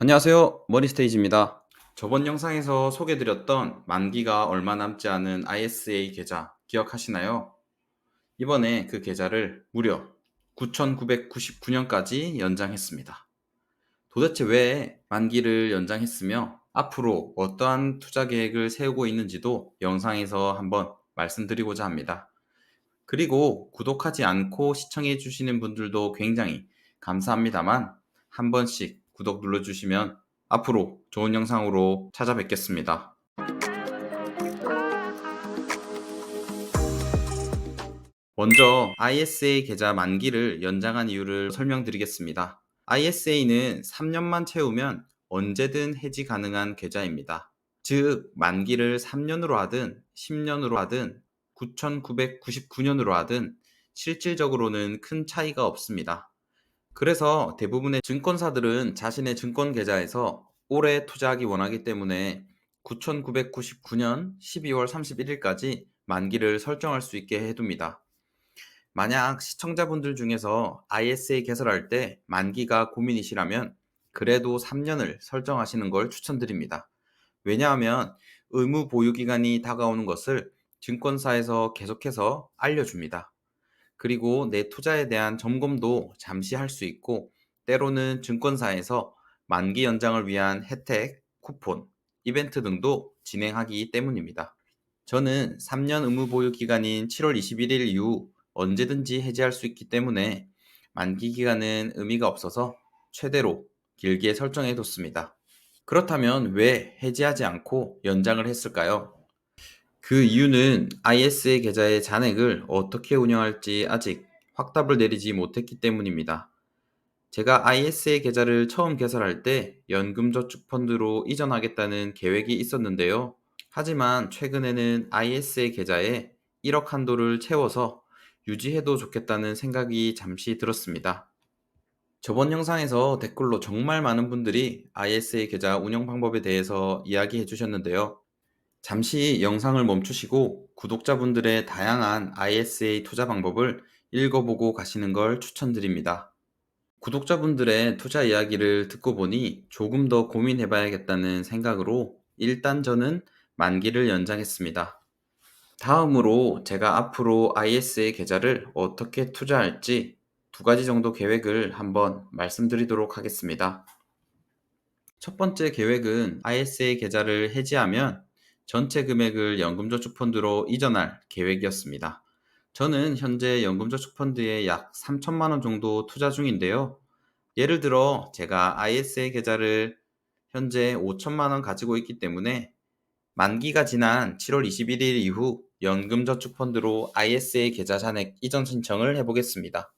안녕하세요. 머니스테이지입니다. 저번 영상에서 소개드렸던 만기가 얼마 남지 않은 ISA 계좌 기억하시나요? 이번에 그 계좌를 무려 9,999년까지 연장했습니다. 도대체 왜 만기를 연장했으며 앞으로 어떠한 투자 계획을 세우고 있는지도 영상에서 한번 말씀드리고자 합니다. 그리고 구독하지 않고 시청해 주시는 분들도 굉장히 감사합니다만 한 번씩 구독 눌러주시면 앞으로 좋은 영상으로 찾아뵙겠습니다. 먼저 ISA 계좌 만기를 연장한 이유를 설명드리겠습니다. ISA는 3년만 채우면 언제든 해지 가능한 계좌입니다. 즉 만기를 3년으로 하든 10년으로 하든 9,999년으로 하든 실질적으로는 큰 차이가 없습니다. 그래서 대부분의 증권사들은 자신의 증권 계좌에서 오래 투자하기 원하기 때문에 9,999년 12월 31일까지 만기를 설정할 수 있게 해둡니다. 만약 시청자분들 중에서 ISA 개설할 때 만기가 고민이시라면 그래도 3년을 설정하시는 걸 추천드립니다. 왜냐하면 의무 보유 기간이 다가오는 것을 증권사에서 계속해서 알려줍니다. 그리고 내 투자에 대한 점검도 잠시 할 수 있고 때로는 증권사에서 만기 연장을 위한 혜택, 쿠폰, 이벤트 등도 진행하기 때문입니다. 저는 3년 의무 보유 기간인 7월 21일 이후 언제든지 해지할 수 있기 때문에 만기 기간은 의미가 없어서 최대로 길게 설정해 뒀습니다. 그렇다면 왜 해지하지 않고 연장을 했을까요? 그 이유는 ISA 계좌의 잔액을 어떻게 운영할지 아직 확답을 내리지 못했기 때문입니다. 제가 ISA 계좌를 처음 개설할 때 연금저축펀드로 이전하겠다는 계획이 있었는데요. 하지만 최근에는 ISA 계좌에 1억 한도를 채워서 유지해도 좋겠다는 생각이 잠시 들었습니다. 저번 영상에서 댓글로 정말 많은 분들이 ISA 계좌 운영 방법에 대해서 이야기해 주셨는데요. 잠시 영상을 멈추시고 구독자분들의 다양한 ISA 투자 방법을 읽어보고 가시는 걸 추천드립니다. 구독자분들의 투자 이야기를 듣고 보니 조금 더 고민해봐야겠다는 생각으로 일단 저는 만기를 연장했습니다. 다음으로 제가 앞으로 ISA 계좌를 어떻게 투자할지 두 가지 정도 계획을 한번 말씀드리도록 하겠습니다. 첫 번째 계획은 ISA 계좌를 해지하면 전체 금액을 연금저축펀드로 이전할 계획이었습니다. 저는 현재 연금저축펀드에 약 3천만 원 정도 투자 중인데요. 예를 들어 제가 ISA 계좌를 현재 5천만 원 가지고 있기 때문에 만기가 지난 7월 21일 이후 연금저축펀드로 ISA 계좌 잔액 이전 신청을 해보겠습니다.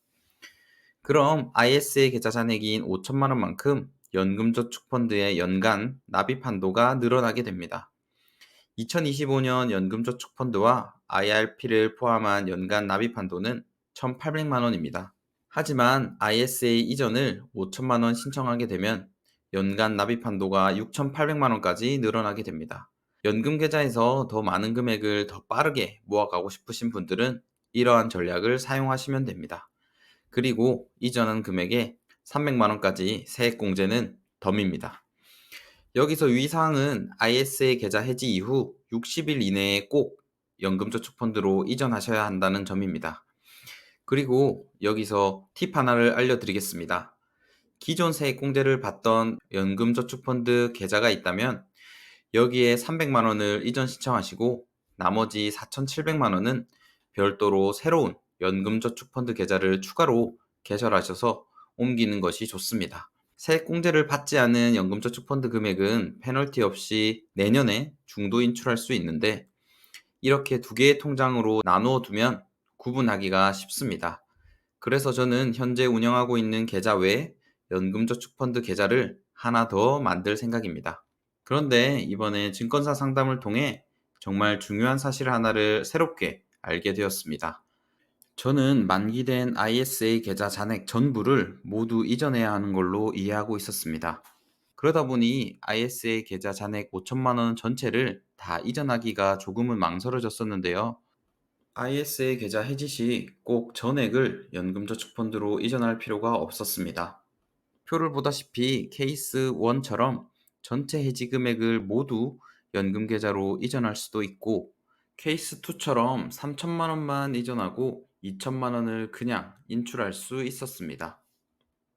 그럼 ISA 계좌 잔액인 5천만 원만큼 연금저축펀드의 연간 납입 한도가 늘어나게 됩니다. 2025년 연금저축펀드와 IRP를 포함한 연간 납입 한도는 1,800만 원입니다. 하지만 ISA 이전을 5천만 원 신청하게 되면 연간 납입 한도가 6,800만 원까지 늘어나게 됩니다. 연금 계좌에서 더 많은 금액을 더 빠르게 모아가고 싶으신 분들은 이러한 전략을 사용하시면 됩니다. 그리고 이전한 금액에 300만 원까지 세액 공제는 덤입니다. 여기서 유의사항은 ISA 계좌 해지 이후 60일 이내에 꼭 연금저축펀드로 이전하셔야 한다는 점입니다. 그리고 여기서 팁 하나를 알려드리겠습니다. 기존 세액 공제를 받던 연금저축펀드 계좌가 있다면 여기에 300만 원을 이전 신청하시고 나머지 4,700만 원은 별도로 새로운 연금저축펀드 계좌를 추가로 개설하셔서 옮기는 것이 좋습니다. 세액공제를 받지 않은 연금저축펀드 금액은 페널티 없이 내년에 중도 인출할 수 있는데 이렇게 두 개의 통장으로 나누어 두면 구분하기가 쉽습니다. 그래서 저는 현재 운영하고 있는 계좌 외에 연금저축펀드 계좌를 하나 더 만들 생각입니다. 그런데 이번에 증권사 상담을 통해 정말 중요한 사실 하나를 새롭게 알게 되었습니다. 저는 만기된 ISA 계좌 잔액 전부를 모두 이전해야 하는 걸로 이해하고 있었습니다. 그러다 보니 ISA 계좌 잔액 5천만 원 전체를 다 이전하기가 조금은 망설여졌었는데요. ISA 계좌 해지 시 꼭 전액을 연금저축펀드로 이전할 필요가 없었습니다. 표를 보다시피 케이스 1처럼 전체 해지 금액을 모두 연금 계좌로 이전할 수도 있고, 케이스 2처럼 3천만 원만 이전하고 2천만 원을 그냥 인출할 수 있었습니다.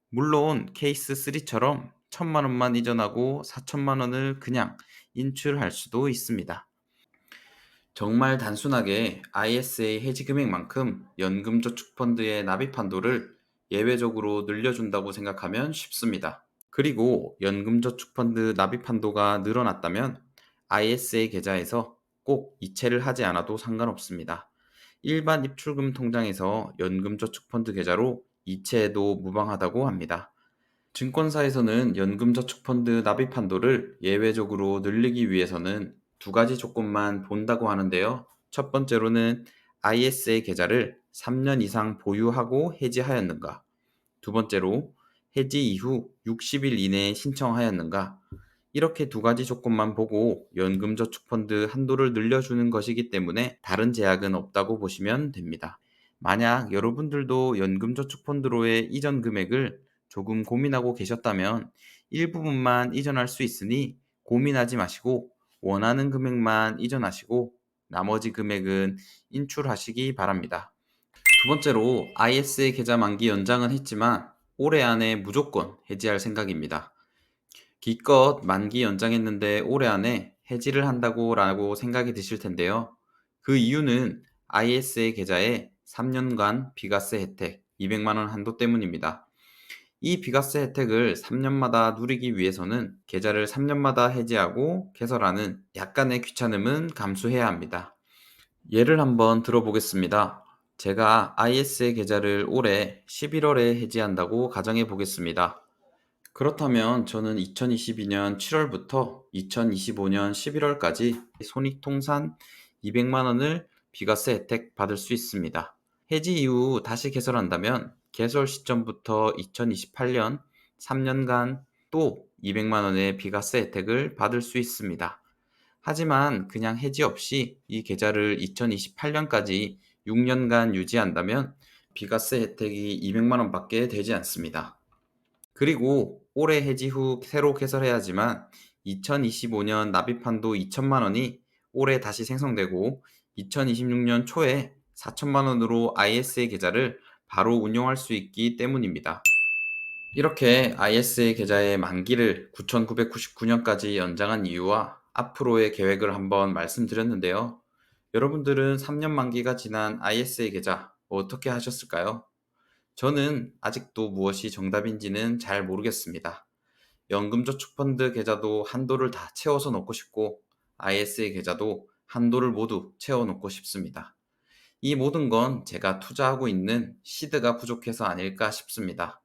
물론 케이스 3처럼 1천만 원만 이전하고 4천만 원을 그냥 인출할 수도 있습니다. 정말 단순하게 ISA 해지 금액만큼 연금저축펀드의 납입 한도를 예외적으로 늘려준다고 생각하면 쉽습니다. 그리고 연금저축펀드 납입 한도가 늘어났다면 ISA 계좌에서 꼭 이체를 하지 않아도 상관없습니다. 일반 입출금 통장에서 연금저축펀드 계좌로 이체해도 무방하다고 합니다. 증권사에서는 연금저축펀드 납입 한도를 예외적으로 늘리기 위해서는 두 가지 조건만 본다고 하는데요. 첫 번째로는 ISA 계좌를 3년 이상 보유하고 해지하였는가. 두 번째로 해지 이후 60일 이내에 신청하였는가. 이렇게 두 가지 조건만 보고 연금저축펀드 한도를 늘려주는 것이기 때문에 다른 제약은 없다고 보시면 됩니다. 만약 여러분들도 연금저축펀드로의 이전 금액을 조금 고민하고 계셨다면 일부분만 이전할 수 있으니 고민하지 마시고 원하는 금액만 이전하시고 나머지 금액은 인출하시기 바랍니다. 두 번째로 ISA 계좌 만기 연장은 했지만 올해 안에 무조건 해지할 생각입니다. 기껏 만기 연장했는데 올해 안에 해지를 한다고 라고 생각이 드실 텐데요. 그 이유는 ISA 계좌의 3년간 비과세 혜택 200만 원 한도 때문입니다. 이 비과세 혜택을 3년마다 누리기 위해서는 계좌를 3년마다 해지하고 개설하는 약간의 귀찮음은 감수해야 합니다. 예를 한번 들어보겠습니다. 제가 ISA 계좌를 올해 11월에 해지한다고 가정해 보겠습니다. 그렇다면 저는 2022년 7월부터 2025년 11월까지 손익통산 200만 원을 비과세 혜택 받을 수 있습니다. 해지 이후 다시 개설한다면 개설 시점부터 2028년 3년간 또 200만 원의 비과세 혜택을 받을 수 있습니다. 하지만 그냥 해지 없이 이 계좌를 2028년까지 6년간 유지한다면 비과세 혜택이 200만 원밖에 되지 않습니다. 그리고 올해 해지 후 새로 개설해야지만 2025년 납입한도 2천만 원이 올해 다시 생성되고 2026년 초에 4천만 원으로 ISA 계좌를 바로 운용할 수 있기 때문입니다. 이렇게 ISA 계좌의 만기를 9,999년까지 연장한 이유와 앞으로의 계획을 한번 말씀드렸는데요. 여러분들은 3년 만기가 지난 ISA 계좌 어떻게 하셨을까요? 저는 아직도 무엇이 정답인지는 잘 모르겠습니다. 연금저축펀드 계좌도 한도를 다 채워서 넣고 싶고 ISA 계좌도 한도를 모두 채워 넣고 싶습니다. 이 모든 건 제가 투자하고 있는 시드가 부족해서 아닐까 싶습니다.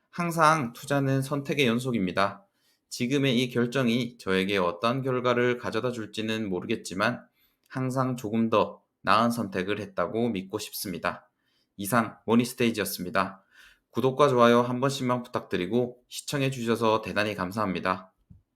항상 투자는 선택의 연속입니다. 지금의 이 결정이 저에게 어떤 결과를 가져다 줄지는 모르겠지만 항상 조금 더 나은 선택을 했다고 믿고 싶습니다. 이상 머니스테이지였습니다. 구독과 좋아요 한 번씩만 부탁드리고 시청해 주셔서 대단히 감사합니다.